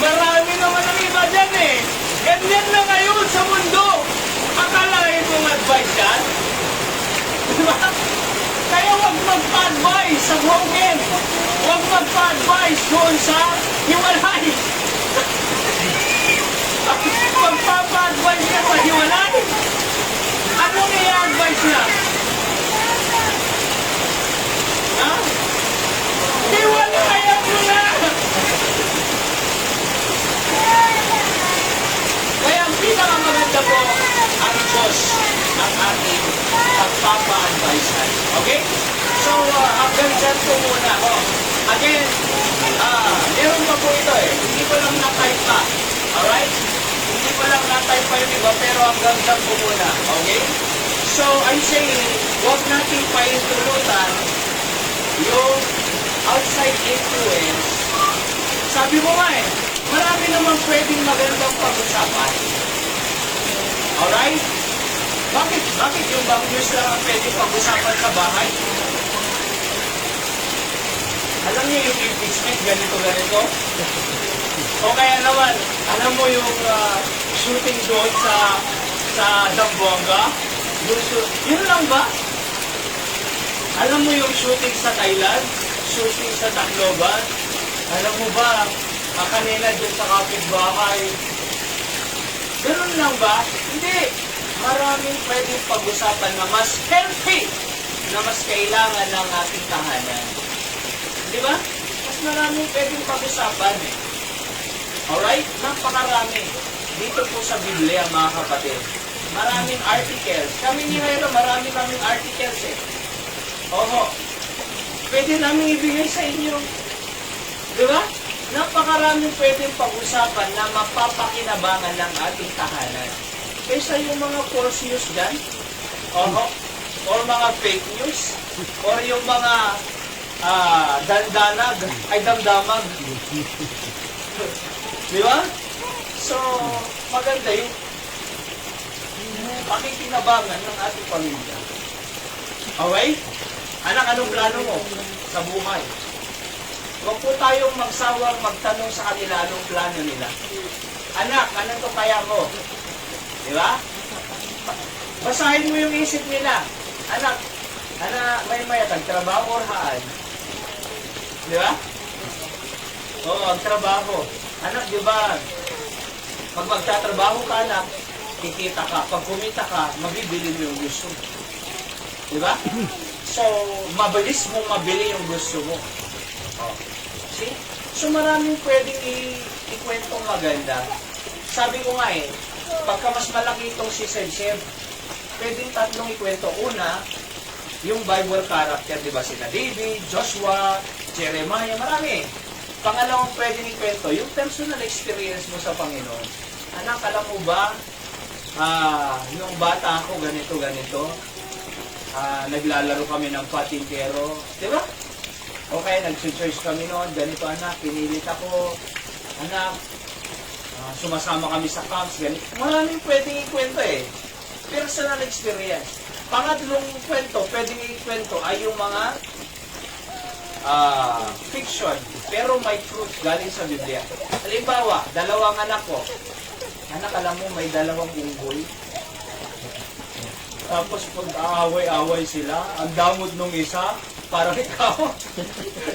Marami naman ang iba dyan eh. Ganyan na ngayon sa mundo. Akalain mong advice yan? Diba? Kaya huwag magpa-advise sa broken. Huwag magpa-advise doon sa hiwalay. Magpapa-advise ka sa hiwalay. Anong i-advise niya? Ha? Hiwalayan mo na! Kaya ang pinakamaganda po ang Diyos ang ating pagpapa-advisean. Okay? So, hanggang dyan po muna. Again, meron pa po ito eh. Hindi ko lang na-type pa. Alright? Hindi ko lang na-type pa yung iba. pero hanggang dyan po muna. Okay? So, I'm saying, huwag natin paintulutan yung outside influence. Sabi mo nga eh, marami naman pwedeng magandang pag-usapan. Alright? Bakit yung bang news lang ang pwedeng pag-usapan sa bahay? Alam niyo yung impeachment, ganito. O kaya naman, alam mo yung shooting doon sa Zamboanga? Yun lang ba? Alam mo yung shooting sa Thailand? Shooting sa Tacloban? Alam mo ba, kanina dyan sa kapitbahay? Ganun lang ba? Hindi. Maraming pwedeng pag-usapan na mas healthy, na mas kailangan ng ating tahanan. Di ba? Mas maraming pwedeng pag-usapan eh. Alright? Napakarami. Dito po sa Biblia, mga kapatid. Maraming articles. Kami ni Jairo, marami kaming articles eh. Oho. Pwede namin ibigay sa inyo. Di ba? Napakaraming pwedeng pag-usapan na mapapakinabangan ng ating tahanan. Kaysa yung mga false news dyan, oho, or mga fake news, or yung mga damdamag. Di ba? So, maganda yung pakikinabangan ng ating pamilya. Okay? Anak, anong plano mo sa buhay? Huwag po tayong magsawang magtanong sa kanila anong plano nila. Anak, ano to kaya mo? Di ba? Basahin mo yung isip nila. Anak, may tagtrabaho or haan? Di ba? Oo, ang trabaho. Anak, di ba? Pag magtatrabaho ka, anak, kikita ka. Pag kumita ka, mabibili mo yung gusto mo. Di ba? So, mabilis mong mabili yung gusto mo. Oh. See? So, maraming pwedeng ikwentong maganda. Sabi ko nga eh, pagka mas malaki itong si Seb, pwedeng tatlong ikwento. Una, yung Bible character, di ba? Sina David, Joshua, Jeremiah, marami. Pangalawang pwedeng ikwento, yung personal experience mo sa Panginoon. Anak, alam mo ba, nung bata ako, ganito, naglalaro kami ng patintero, di ba? O kaya nag-church kami noon, ganito anak, pinilit ako, anak, sumasama kami sa camps, ganito. Maraming pwedeng ikwento eh. Personal experience. Pangatlong kwento, pwedeng ikwento ay yung mga fiction, pero may truth galing sa Biblia. Halimbawa, dalawang anak ko. Anak, alam mo, may dalawang unggoy. Tapos pag aaway-away sila, ang damot nung isa, parang ikaw.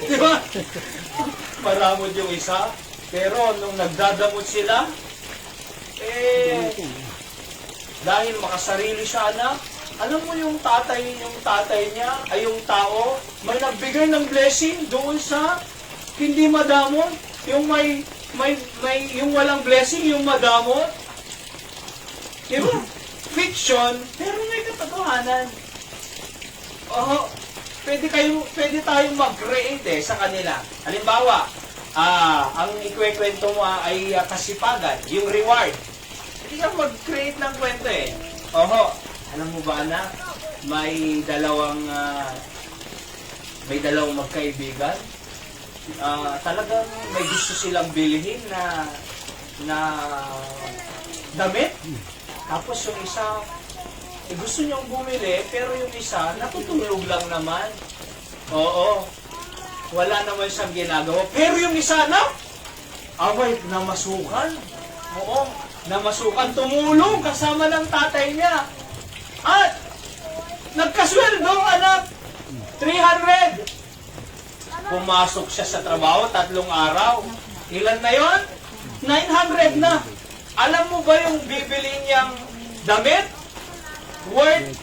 Di ba? Maramot yung isa. Pero nung nagdadamot sila, dahil makasarili siya anak, alam mo yung tatay niya, ay yung tao, may nagbigay ng blessing doon sa hindi madamot. Yung yung walang blessing, yung madamot. Di ba? Fiction, pero may katotohanan. Oh, pwede tayong mag-create sa kanila. Halimbawa, ang ikwekwento mo ay kasipagan, yung reward. Hindi ka mag-create ng kwento eh. Oho, alam mo ba anak, may dalawang magkaibigan. Talagang may gusto silang bilihin na damit. Tapos yung isa, gusto niyang bumili, pero yung isa, natutulog lang naman. Oo. Wala naman siyang ginagawa. Pero yung isa na, namasukan. Oo. Namasukan, tumulong kasama ng tatay niya. At, nagkasweldo, anak. 300. Pumasok siya sa trabaho, 3 araw. Ilan na yon? 900 na. Alam mo ba yung bibili niyang damit? Worth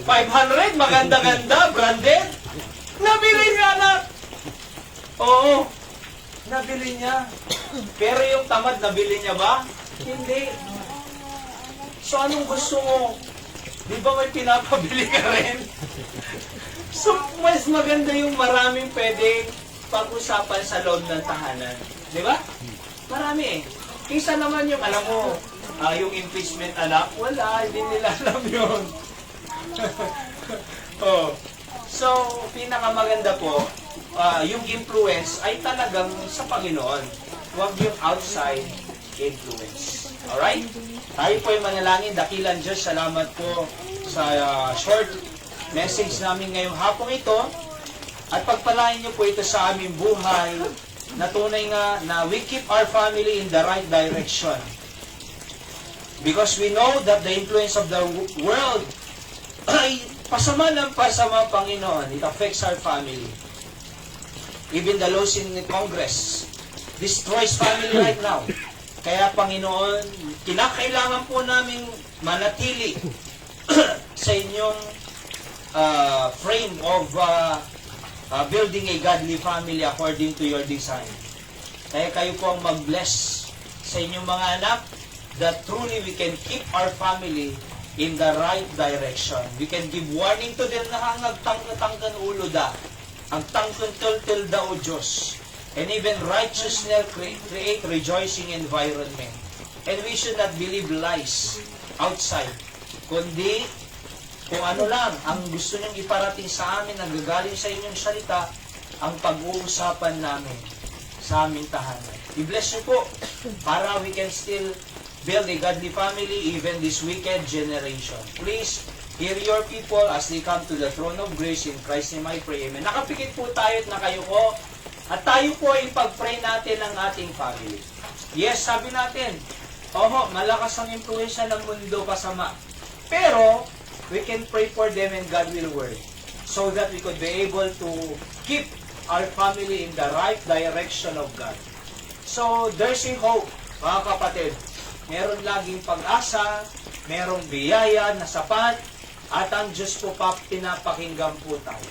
500, maganda-ganda, branded. Nabili niya, anak. Oo, nabili niya. Pero yung tamad, nabili niya ba? Hindi. So, anong gusto mo? Di ba may pinapabili ka rin? So, mas maganda yung maraming pwedeng pag-usapan sa loob ng tahanan. Di ba? Marami eh. Kaysa naman yung, alam mo, Yung impeachment anak, wala, hindi nila alam yun. Oh. So, pinakamaganda po, yung influence ay talagang sa Panginoon. Huwag yung outside influence. Alright? Tayo po ay manalangin. Dakilan Diyos, salamat po sa short message namin ngayong hapong ito. At pagpalain niyo po ito sa aming buhay na tunay nga na we keep our family in the right direction. Because we know that the influence of the world ay pasama ng pasama, Panginoon. It affects our family. Even the laws in the Congress destroys family right now. Kaya, Panginoon, kinakailangan po namin manatili sa inyong frame of building a godly family according to your design. Kaya kayo po ang mag-bless sa inyong mga anak that truly we can keep our family in the right direction. We can give warning to them na hangagtang-tangkan ulo da. Ang tangkan-tul-tul da o Diyos. And even righteousness create rejoicing environment. And we should not believe lies outside. Kundi, kung ano lang, ang gusto niyong iparating sa amin, nagagaling sa inyong salita, ang pag-uusapan namin sa aming tahanan. I-bless niyo po para we can still build a godly family even this wicked generation. Please, hear your people as they come to the throne of grace. In Christ's name I pray. Amen. Nakapikit po tayo at nakayuko. At tayo po ay pag-pray natin ang ating family. Yes, sabi natin, malakas ang impluensya ng mundo pasama. Pero, we can pray for them and God will work. So that we could be able to keep our family in the right direction of God. So, there's a hope, mga kapatid. Meron laging pag-asa, merong biyaya na sapat, at ang Diyos po pa pinapakinggan po tayo.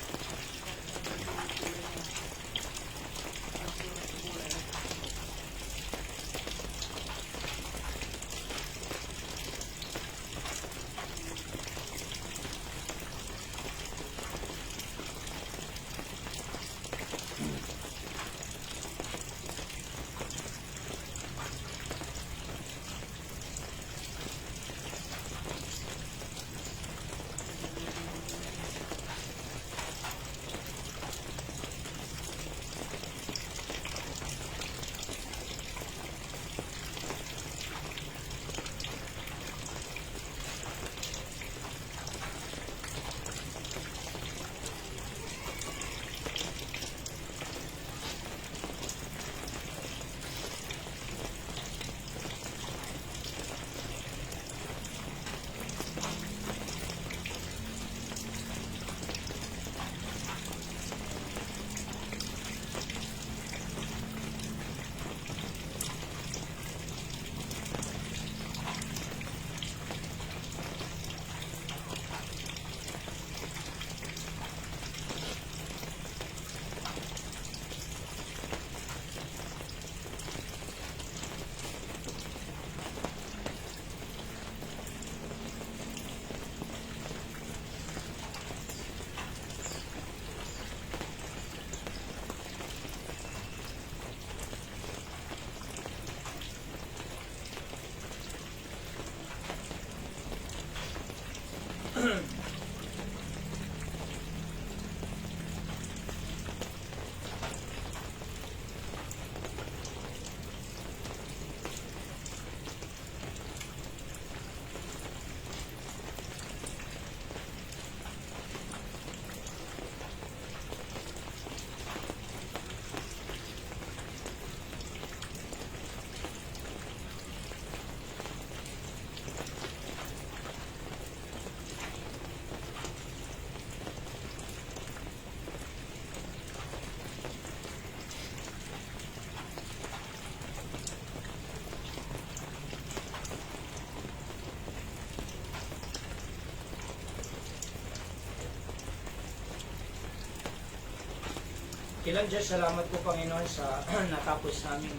Ilang Diyos, salamat po Panginoon sa natapos namin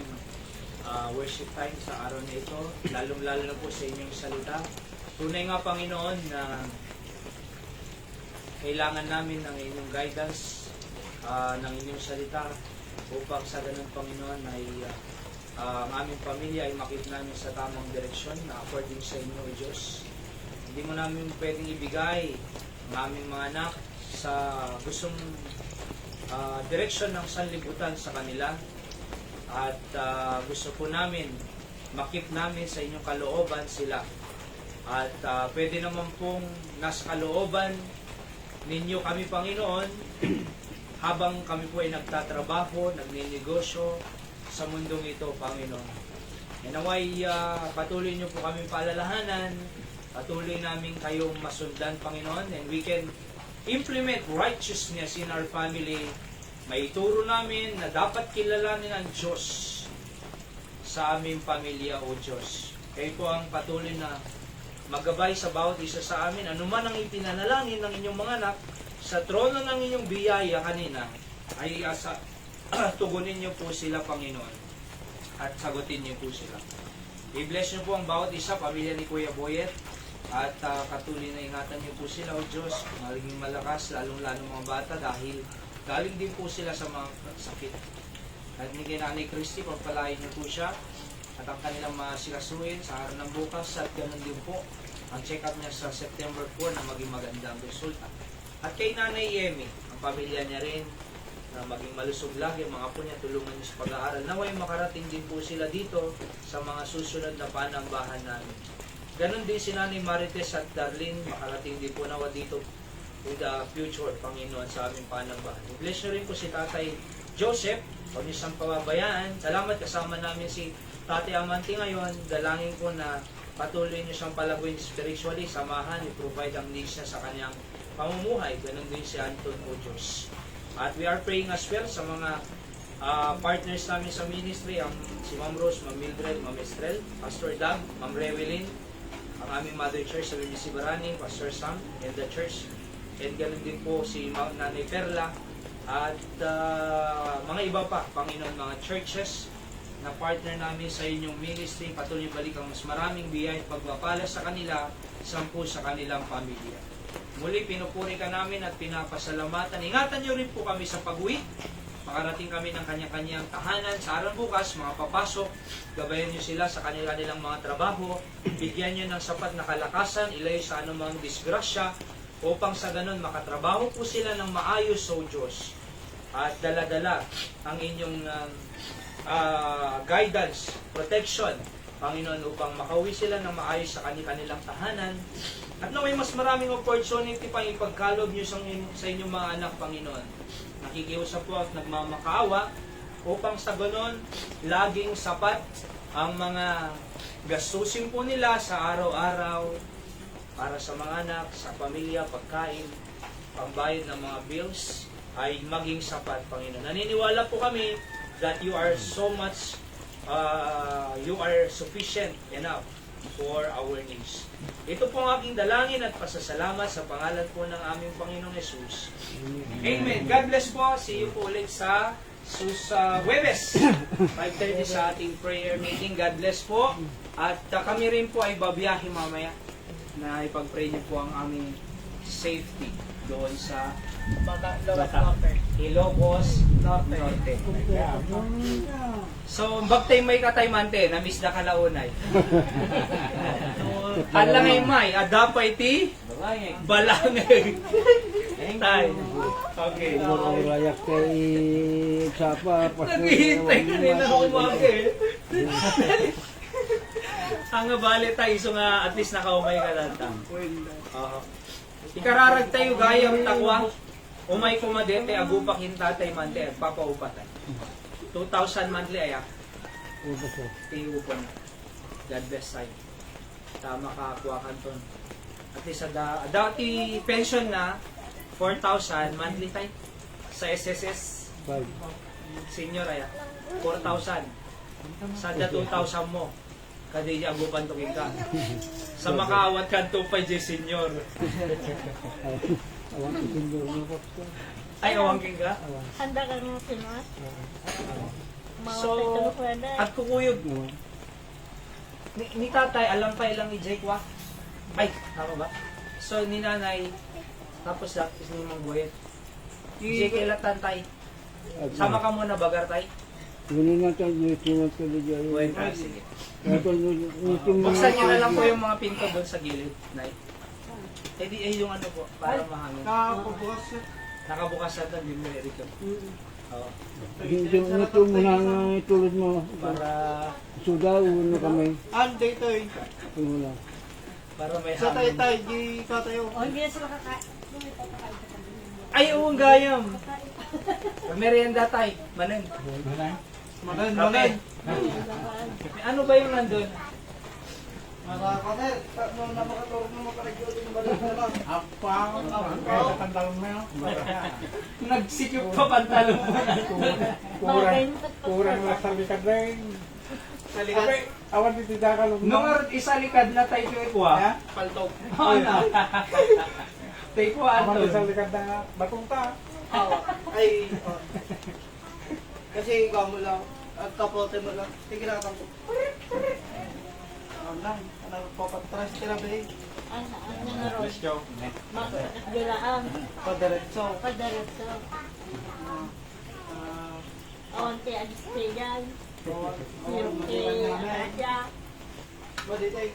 worship time sa araw na ito, lalong-lalo na po sa inyong salita. Tunay nga Panginoon na kailangan namin ng inyong guidance, ng inyong salita upang sa ganun Panginoon ay ang aming pamilya ay makip namin sa tamang direksyon na according sa inyo, O Diyos. Hindi mo namin pwedeng ibigay ang aming mga anak sa gustong direksyon ng sanlibutan sa kanila. At gusto po namin, makip namin sa inyong kalooban sila. At pwede naman pong nasa kalooban ninyo kami, Panginoon, habang kami po ay nagtatrabaho, nagninegosyo sa mundong ito, Panginoon. E naway patuloy niyo po kami paalalahanan, patuloy namin kayong masundan, Panginoon, and we can implement righteousness in our family. Maituro namin na dapat kilalanin ang Diyos sa aming pamilya, O Diyos. Kayo po ang patuloy na magabay sa bawat isa sa amin. Anuman ang ipinanalangin ng inyong mga anak, sa trono ng inyong biyaya kanina, ay tugunin niyo po sila, Panginoon, at sagutin niyo po sila. I-bless niyo po ang bawat isa, pamilya ni Kuya Boyet, at katuloy na ingatan niyo po sila, O Diyos, maging malakas, lalong-lalo mga bata, dahil galing din po sila sa mga sakit. At ni Nanay Christy, pagpalain niyo po siya, at ang kanilang masikasuin sa araw ng bukas, at ganoon din po ang check-up niya sa September 4 na maging magandang resulta. At kay Nanay Emmy, ang pamilya niya rin, na maging malusog lagi, mga apo niya, tulungan niyo sa pag-aaral. Naway makarating din po sila dito sa mga susunod na panambahan namin. Ganon din si Nanay Marites at Darlene, makarating din po nawa dito with the future, Panginoon, sa aming panambahan. I-bless niyo rin po si Tatay Joseph, huwag niyo siyang pababayaan. Salamat, kasama namin si Tatay Amante ngayon. Dalangin ko na patuloy niyo siyang palaguin spiritually, samahan, i-provide ang needs niya sa kanyang pamumuhay. Ganon din si Anton, O Diyos. At we are praying as well sa mga partners namin sa ministry, ang si Ma'am Rose, Ma'am Mildred, Ma'am Estrel, Pastor Doug, Ma'am Rewelyn, ang aming Mother Church sa BBC Barani, Pastor Sam, and the church. And ganoon din po si Nanay Perla, at mga iba pa, Panginoon, mga churches na partner namin sa inyong ministry. Patuloy balik ang mas maraming biyaya at pagpapala sa kanila, sampu sa kanilang pamilya. Muli, pinupuri ka namin at pinapasalamatan. Ingatan niyo rin po kami sa pag-uwi. Makarating kami ng kanya-kanyang tahanan sa araw bukas, mga papasok. Gabayan niyo sila sa kanilang mga trabaho. Bigyan niyo ng sapat na kalakasan, ilayo sa anumang disgrasya, upang sa ganun makatrabaho po sila ng maayos, O Diyos. At dala-dala ang inyong guidance, protection, Panginoon, upang makauwi sila ng maayos sa kanilang tahanan. At naway mas maraming opportunity pang ipagkaloob niyo sa inyong mga anak, Panginoon. Nakikiusap po at nagmamakaawa upang sa ganon laging sapat ang mga gastusin po nila sa araw-araw para sa mga anak, sa pamilya, pagkain, pambayad ng mga bills ay maging sapat, Panginoon. Naniniwala po kami that you are so much, you are sufficient enough for our needs. Ito po ang aking dalangin at pasasalamat sa pangalan po ng aming Panginoong Jesus. Amen. God bless po. See you po ulit sa Huwebes, 5:30 sa ating prayer meeting. God bless po. At kami rin po ay babiyahe mamaya na ipag-pray niyo po ang aming safety doon sa Ilocos Norte. So, bagtay may kataymante, na-miss na kalaunay. Alangay may, adapay ti, balangay. Tay. Okay. Rayak kay Sapa. Naghihintay ka rin na umaga eh. Ang bali tayo, so nga at least nakaumay ka lang. Ikararag tayo gayang takwa, umay kumadete, agupak hintatay mante, papaupatay. 2,000 monthly ayak. Tiupon. God bless tayo. Tama ka kanton. At least dati pension na 4,000 monthly tayo. Sa SSS senior ayak 4,000. Sa 2,000 mo. Kadi di agupan to ka. Sa makaawat kan 2,500 senior. Ay, awangking ka? Handa ka nga sinuat. So, at kukuyog. Ni tatay, alam pa ilang ni Jake wa? Ay, tama ba? So, ni nanay, tapos dapis ni Mang Boyet. Jake ilang tay. Sama ka muna bagar tay. Huli na tayo, dito na tayo dyan. Well, sige. Ito, nito mo. Buksan nyo na lang po yung mga pinto doon sa gilid, Nay. Eh di, yung ano po, para mahangin. Nakabukas na ito, hindi mo i-record. Oo. Nito mo na ang itulad mo. Para, Sudaw, ano kami. Ande ito eh. Ito mo lang. para may Sa hangin. tay-tay, di katayo. O, hindi na sila kakain. Hindi na kakain sa kanila. Ay, oo, ang gayam. Merienda tayo, manin. Manan, Kape. manan. Ano ba yung nandun? Makakaner, nung napakatulog na makarigyo din balik na lang. Apang, katandang mo yun. Nagsikip pa pantalon mo na. Kurang na sa likad rin. Sa likod. Awan dito dakalog Nung isa likad na tayo ko ikuha, paltok. Oo na. Tayo ko Awan dito sa ato. likad na batong ta. Ay, kasi ikaw mo lang, at kapote mo lang, tigilatan ko. Ano lang, papatras tira ba eh. Ano na ron? Let's go. Magduraan. Padaretso. Padaretso. Aonte Agistelian. Yung kay Raja. Maditay.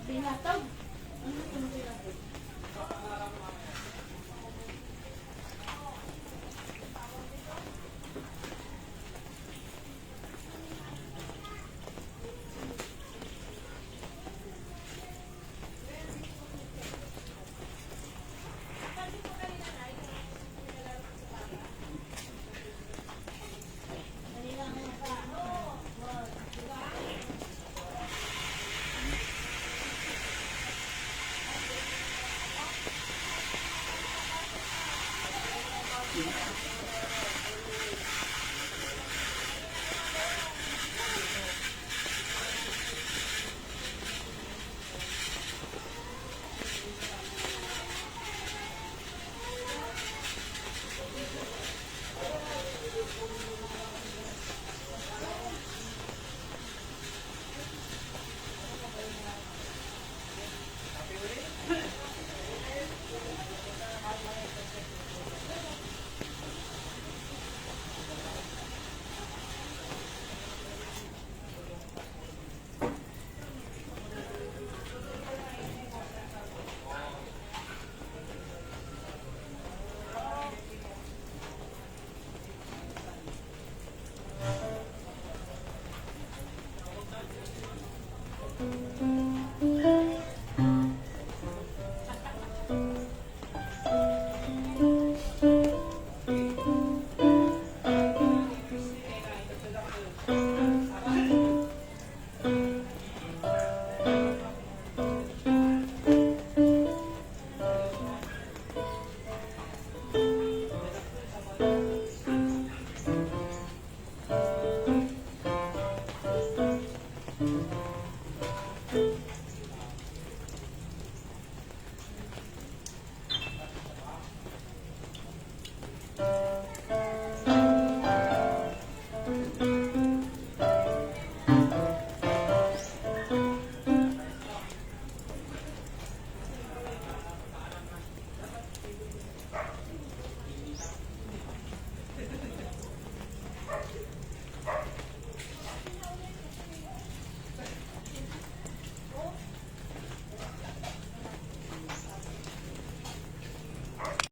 Binatog.